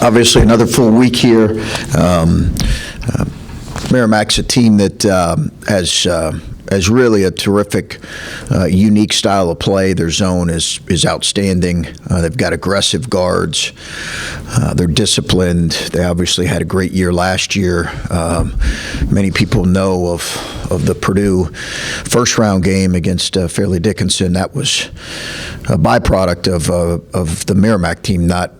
obviously another full week here. Merrimack's a team that has really a terrific, unique style of play. Their zone is outstanding. They've got aggressive guards. They're disciplined. They obviously had a great year last year. Many people know of the Purdue first-round game against Fairleigh Dickinson. That was a byproduct of the Merrimack team not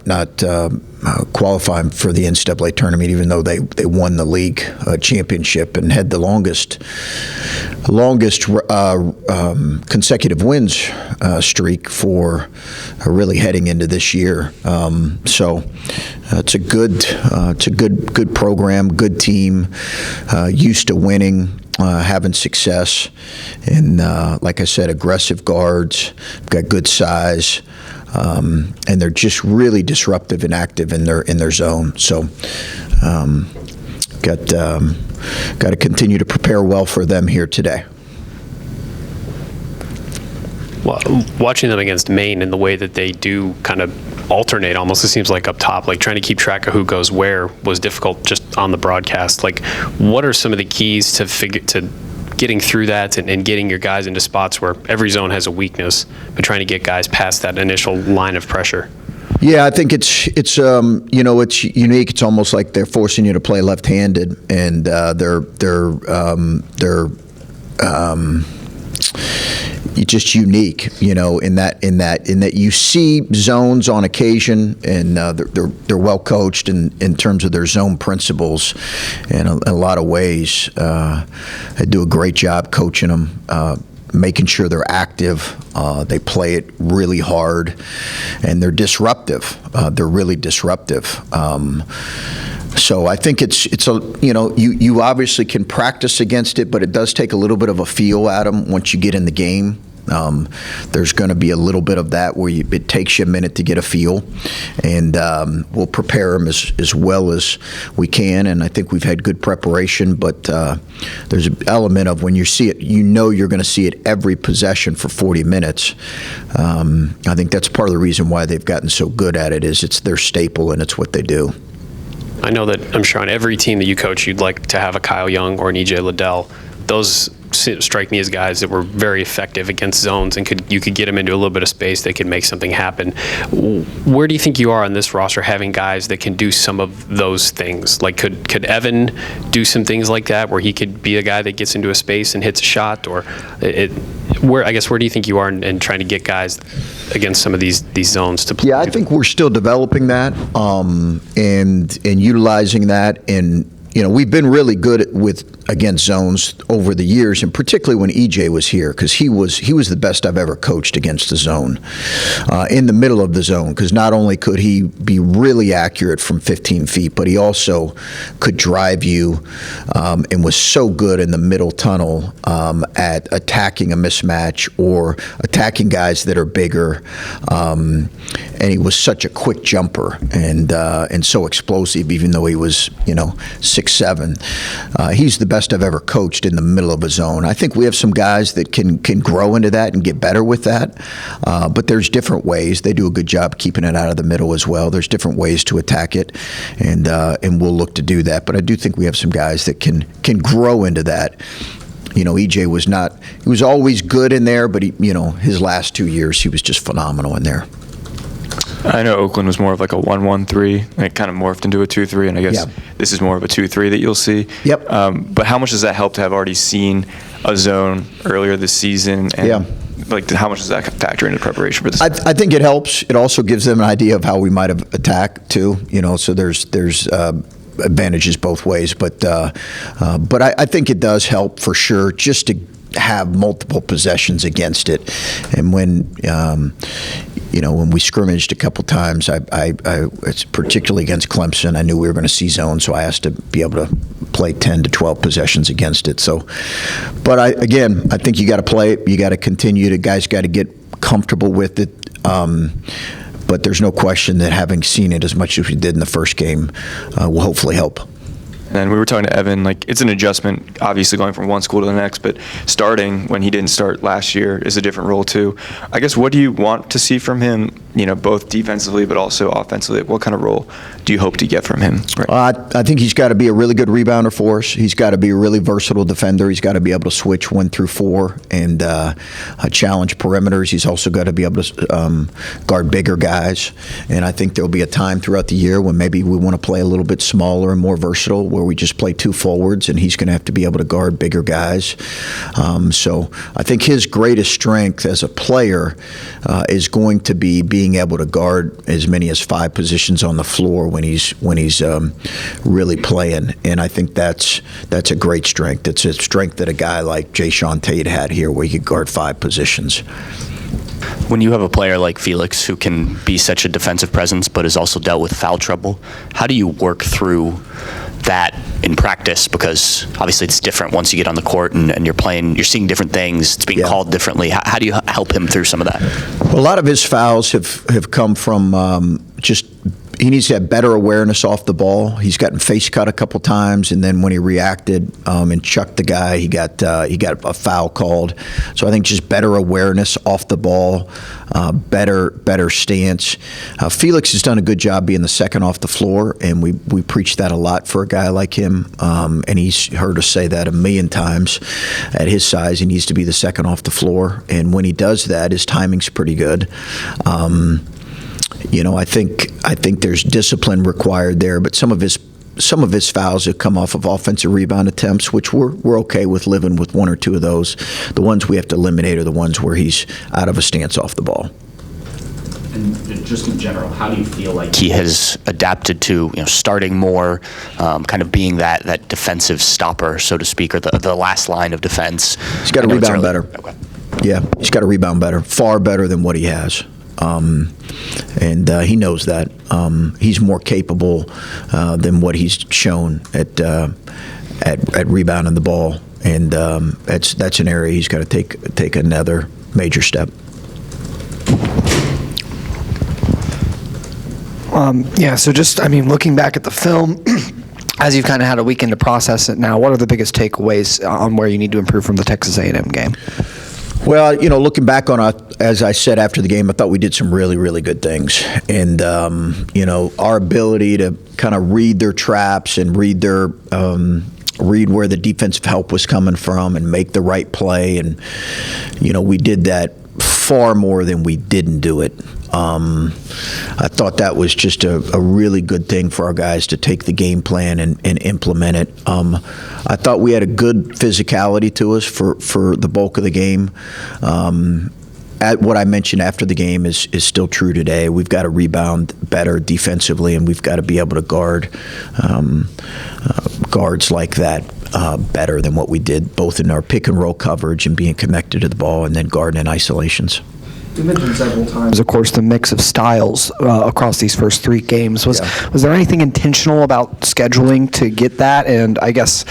qualifying for the NCAA tournament, even though they won the league championship and had the longest consecutive wins streak for really heading into this year. So it's a good program, good team, used to winning. Having success, and like I said, aggressive guards, got good size, and they're just really disruptive and active in their zone. So, got to continue to prepare well for them here today. Well, watching them against Maine and the way that they do kind of alternate almost, it seems like up top, like trying to keep track of who goes where was difficult just on the broadcast. Like, what are some of the keys to getting through that and getting your guys into spots where every zone has a weakness, but trying to get guys past that initial line of pressure? Yeah, I think it's it's unique. It's almost like they're forcing you to play left-handed, and they're just unique, in that you see zones on occasion, and they're well coached in terms of their zone principles, in a lot of ways. They do a great job coaching them, making sure they're active. They play it really hard, and they're disruptive. They're really disruptive. So I think you obviously can practice against it, but it does take a little bit of a feel at them once you get in the game. There's going to be a little bit of that where it takes you a minute to get a feel, and we'll prepare them as well as we can, and I think we've had good preparation, but there's an element of when you see it, you're going to see it every possession for 40 minutes. I think that's part of the reason why they've gotten so good at it, is it's their staple and it's what they do. I know that, I'm sure on every team that you coach, you'd like to have a Kyle Young or an E.J. Liddell. Those strike me as guys that were very effective against zones, and you could get them into a little bit of space, they could make something happen. Where do you think you are on this roster, having guys that can do some of those things? Like, could Evan do some things like that, where he could be a guy that gets into a space and hits a shot? Or where do you think you are in trying to get guys against some of these zones to play? Yeah, I think we're still developing that, and utilizing that, and we've been really good against zones over the years, and particularly when EJ was here, because he was the best I've ever coached against the zone, in the middle of the zone, because not only could he be really accurate from 15 feet, but he also could drive you, and was so good in the middle tunnel at attacking a mismatch or attacking guys that are bigger, and he was such a quick jumper and so explosive, even though he was 6'7". He's the best I've ever coached in the middle of a zone. I think we have some guys that can grow into that and get better with that, but there's different ways. They do a good job keeping it out of the middle as well. There's different ways to attack it, and we'll look to do that. But I do think we have some guys that can grow into that. EJ he was always good in there, but his last 2 years, he was just phenomenal in there. I know Oakland was more of like a 1-1-3, and it kind of morphed into a 2-3, and I guess this is more of a 2-3 that you'll see. Yep. But how much does that help to have already seen a zone earlier this season? And how much does that factor into preparation for this? I think it helps. It also gives them an idea of how we might have attacked too. So there's advantages both ways, but I think it does help for sure, just to have multiple possessions against it. And when when we scrimmaged a couple times, it's particularly against Clemson, I knew we were going to see zone, so I asked to be able to play 10 to 12 possessions against it. So, but I think you got to play it. You got to continue to, guys got to get comfortable with it. But there's no question that having seen it as much as we did in the first game will hopefully help. And we were talking to Evan, it's an adjustment, obviously going from one school to the next, but starting when he didn't start last year is a different role too. I guess, what do you want to see from him both defensively but also offensively? What kind of role do you hope to get from him? I think he's got to be a really good rebounder for us. He's got to be a really versatile defender. He's got to be able to switch 1 through 4 and challenge perimeters. He's also got to be able to guard bigger guys. And I think there'll be a time throughout the year when maybe we want to play a little bit smaller and more versatile, where we just play 2 forwards, and he's going to have to be able to guard bigger guys. So I think his greatest strength as a player is going to be being able to guard as many as 5 positions on the floor when he's really playing, and I think that's a great strength. It's a strength that a guy like Jayshawn Tate had here, where he could guard 5 positions. When you have a player like Felix who can be such a defensive presence but has also dealt with foul trouble, how do you work through that in practice? Because obviously it's different once you get on the court and you're seeing different things, it's being called differently. How do you help him through some of that? Well, a lot of his fouls have come from just he needs to have better awareness off the ball. He's gotten face cut a couple times, and then when he reacted and chucked the guy, he got a foul called. So I think just better awareness off the ball, better stance. Felix has done a good job being the second off the floor, and we preach that a lot for a guy like him. And he's heard us say that a million times. At his size, he needs to be the second off the floor, and when he does that, his timing's pretty good. I think there's discipline required there, but some of his fouls have come off of offensive rebound attempts, which we're okay with living with 1 or 2 of those. The ones we have to eliminate are the ones where he's out of a stance off the ball. And just in general, how do you feel like he has adapted to starting more, kind of being that defensive stopper, so to speak, or the last line of defense? He's got to rebound better. Okay. Yeah, he's got to rebound better, far better than what he has. And he knows that. He's more capable than what he's shown at rebounding the ball, and that's an area he's got to take another major step. So just, looking back at the film, as you've kind of had a weekend to process it now, what are the biggest takeaways on where you need to improve from the Texas A&M game? Well, looking back on as I said after the game, I thought we did some really, really good things. And, our ability to kind of read their traps and read where the defensive help was coming from and make the right play. And, we did that far more than we didn't do it. I thought that was just a really good thing for our guys to take the game plan and implement it. I thought we had a good physicality to us for the bulk of the game. At what I mentioned after the game is still true today. We've got to rebound better defensively, and we've got to be able to guard guards like that better than what we did, both in our pick and roll coverage and being connected to the ball, and then guarding in isolations. You mentioned several times, of course, the mix of styles across these first 3 games. Was there anything intentional about scheduling to get that? And I guess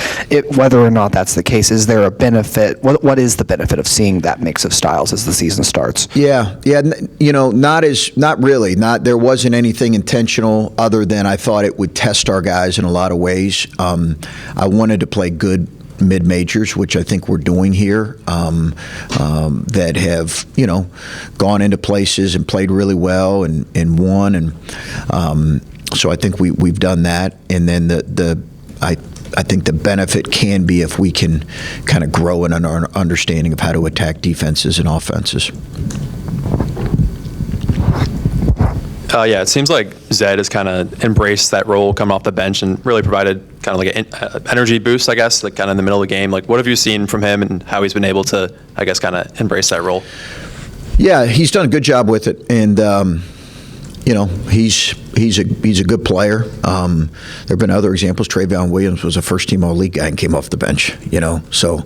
whether or not that's the case, is there a benefit? What is the benefit of seeing that mix of styles as the season starts? Yeah. Not really. There wasn't anything intentional other than I thought it would test our guys in a lot of ways. I wanted to play good mid-majors, which I think we're doing here, that have, gone into places and played really well and won. And so I think we've done that. And then I think the benefit can be if we can kind of grow in our understanding of how to attack defenses and offenses. It seems like Zed has kind of embraced that role coming off the bench and really provided kind of like an energy boost, I guess, like kind of in the middle of the game. Like, what have you seen from him and how he's been able to, I guess, kind of embrace that role? Yeah, he's done a good job with it, and he's a good player. There have been other examples. Travion Williams was a first-team All-League guy and came off the bench. So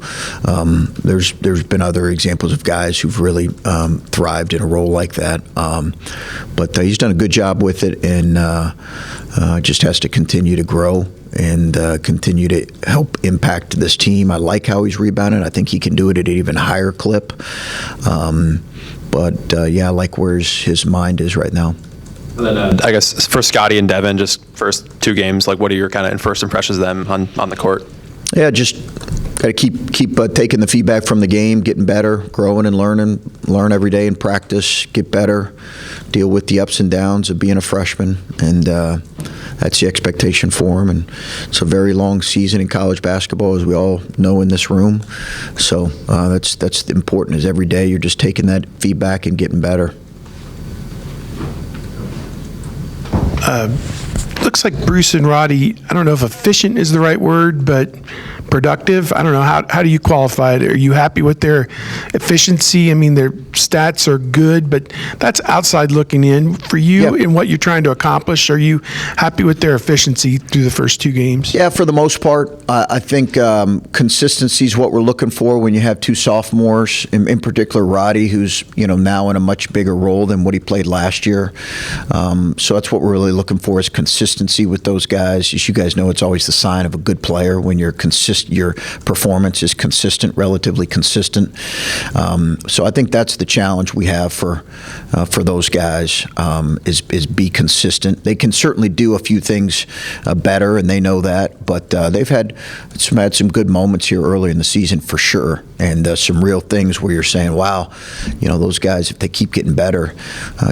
there's been other examples of guys who've really thrived in a role like that. But he's done a good job with it, and just has to continue to grow and continue to help impact this team. I like how he's rebounded. I think he can do it at an even higher clip. But I like where his mind is right now. And then I guess for Scotty and Devin, just first 2 games, like what are your kind of first impressions of them on the court? Yeah, just got to keep taking the feedback from the game, getting better, growing and learn every day in practice, get better, deal with the ups and downs of being a freshman, and that's the expectation for him. And it's a very long season in college basketball, as we all know in this room. So that's important. Is every day you're just taking that feedback and getting better. Looks like Bruce and Roddy, I don't know if efficient is the right word, but productive. I don't know. How do you qualify it? Are you happy with their efficiency? I mean, their stats are good, but that's outside looking in. For you and what you're trying to accomplish, are you happy with their efficiency through the first 2 games? Yeah, for the most part. I think consistency is what we're looking for when you have 2 sophomores, in particular Roddy, who's now in a much bigger role than what he played last year. So that's what we're really looking for, is consistency with those guys. As you guys know, it's always the sign of a good player when you're your performance is consistent, relatively consistent. So I think that's the challenge we have for those guys, is be consistent. They can certainly do a few things better, and they know that. But they've had some good moments here early in the season for sure, and some real things where you're saying, wow, those guys, if they keep getting better,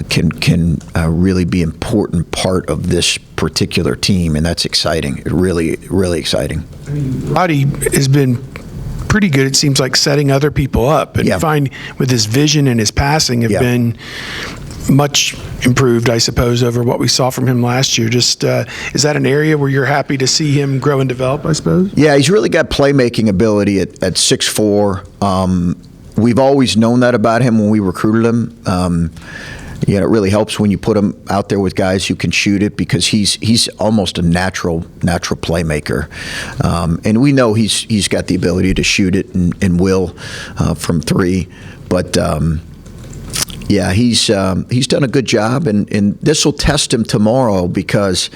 can really be an important part of this particular team, and that's exciting. Really, really exciting. I mean, Roddy has been pretty good, it seems like, setting other people up, and find with his vision and his passing have been much improved, I suppose, over what we saw from him last year. Just is that an area where you're happy to see him grow and develop, I suppose? Yeah, he's really got playmaking ability at 6'4". We've always known that about him when we recruited him. It really helps when you put him out there with guys who can shoot it, because he's almost a natural playmaker, and we know he's got the ability to shoot it and will from 3. But he's done a good job, and this will test him tomorrow, because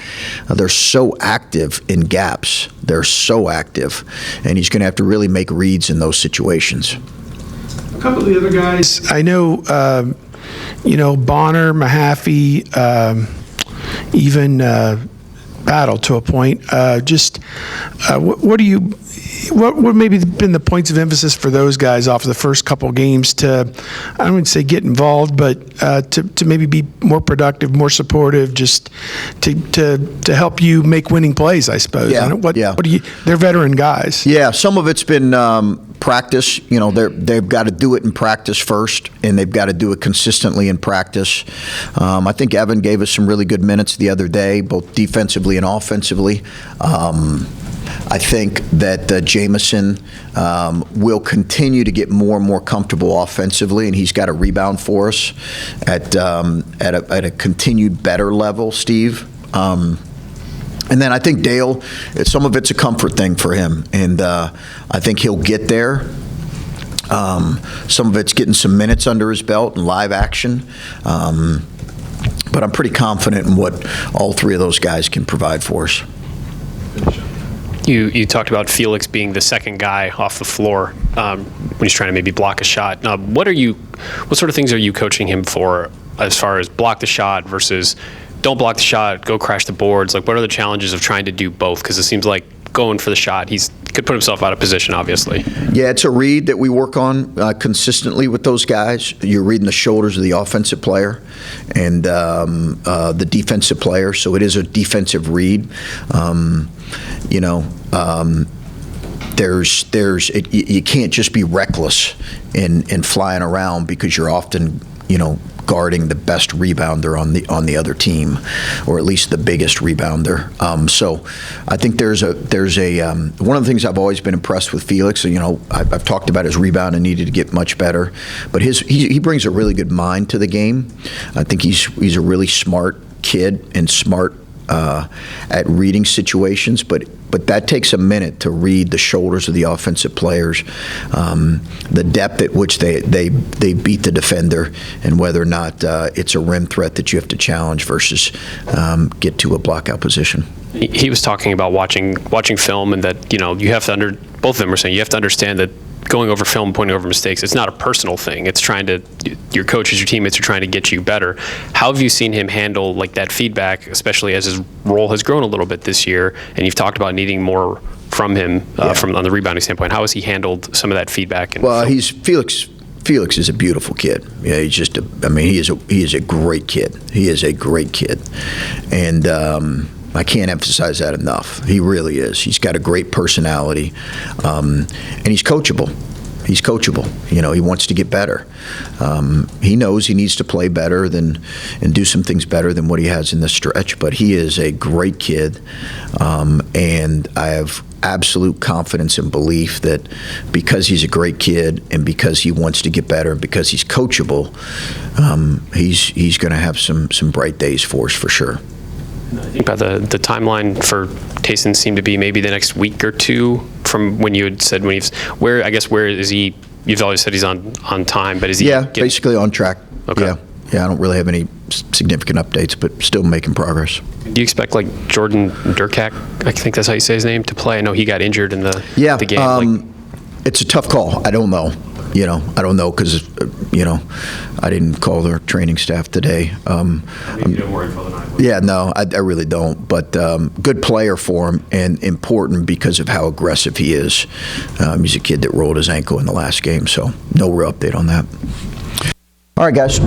they're so active in gaps. They're so active, and he's going to have to really make reads in those situations. A couple of the other guys, I know. Bonner, Mahaffey, even Battle to a point. What maybe been the points of emphasis for those guys off of the first couple games to, I don't want to say get involved, but to maybe be more productive, more supportive, just to help you make winning plays, I suppose. They're veteran guys. Yeah, some of it's been practice. They've got to do it in practice first, and they've got to do it consistently in practice. I think Evan gave us some really good minutes the other day, both defensively and offensively. I think that Jamison will continue to get more and more comfortable offensively, and he's got a rebound for us at a continued better level, Steve. And then I think Dale, some of it's a comfort thing for him, and I think he'll get there. Some of it's getting some minutes under his belt and live action. But I'm pretty confident in what all 3 of those guys can provide for us. You talked about Felix being the second guy off the floor when he's trying to maybe block a shot. What sort of things are you coaching him for, as far as block the shot versus don't block the shot, go crash the boards? Like, what are the challenges of trying to do both? Because it seems like going for the shot, he could put himself out of position, obviously. Yeah, it's a read that we work on consistently with those guys. You're reading the shoulders of the offensive player and the defensive player, so it is a defensive read. You can't just be reckless in flying around, because you're often, guarding the best rebounder on the other team, or at least the biggest rebounder. So I think there's a one of the things I've always been impressed with Felix. I've talked about his rebound and needed to get much better, but he brings a really good mind to the game. I think he's a really smart kid and smart at reading situations, but that takes a minute to read the shoulders of the offensive players, the depth at which they beat the defender, and whether or not it's a rim threat that you have to challenge versus get to a blockout position. He was talking about watching film, and that you have to both of them were saying you have to understand that going over film, pointing over mistakes, it's not a personal thing. It's your coaches, your teammates are trying to get you better. How have you seen him handle that feedback, especially as his role has grown a little bit this year, and you've talked about needing more from him from on the rebounding standpoint. How has he handled some of that feedback? And Well, Felix is a beautiful kid. Yeah, he's just he is a great kid. He is a great kid, and I can't emphasize that enough. He really is. He's got a great personality, and he's coachable. He's coachable. He wants to get better. He knows he needs to play better and do some things better than what he has in the stretch. But he is a great kid, and I have absolute confidence and belief that because he's a great kid and because he wants to get better, because he's coachable, he's going to have some bright days for us for sure. I think about the timeline for Taysom seemed to be maybe the next week or two from when you had said when where is he? You've always said he's on time, but is he? Basically on track. Okay. Yeah, I don't really have any significant updates, but still making progress. Do you expect like Jordan Durkak, I think that's how you say his name, to play? I know he got injured in the game. It's a tough call. I don't know. I don't know because, I didn't call their training staff today. Maybe you more info than I would. Yeah, no, I really don't. But good player for him and important because of how aggressive he is. He's a kid that rolled his ankle in the last game, so no real update on that. All right, guys.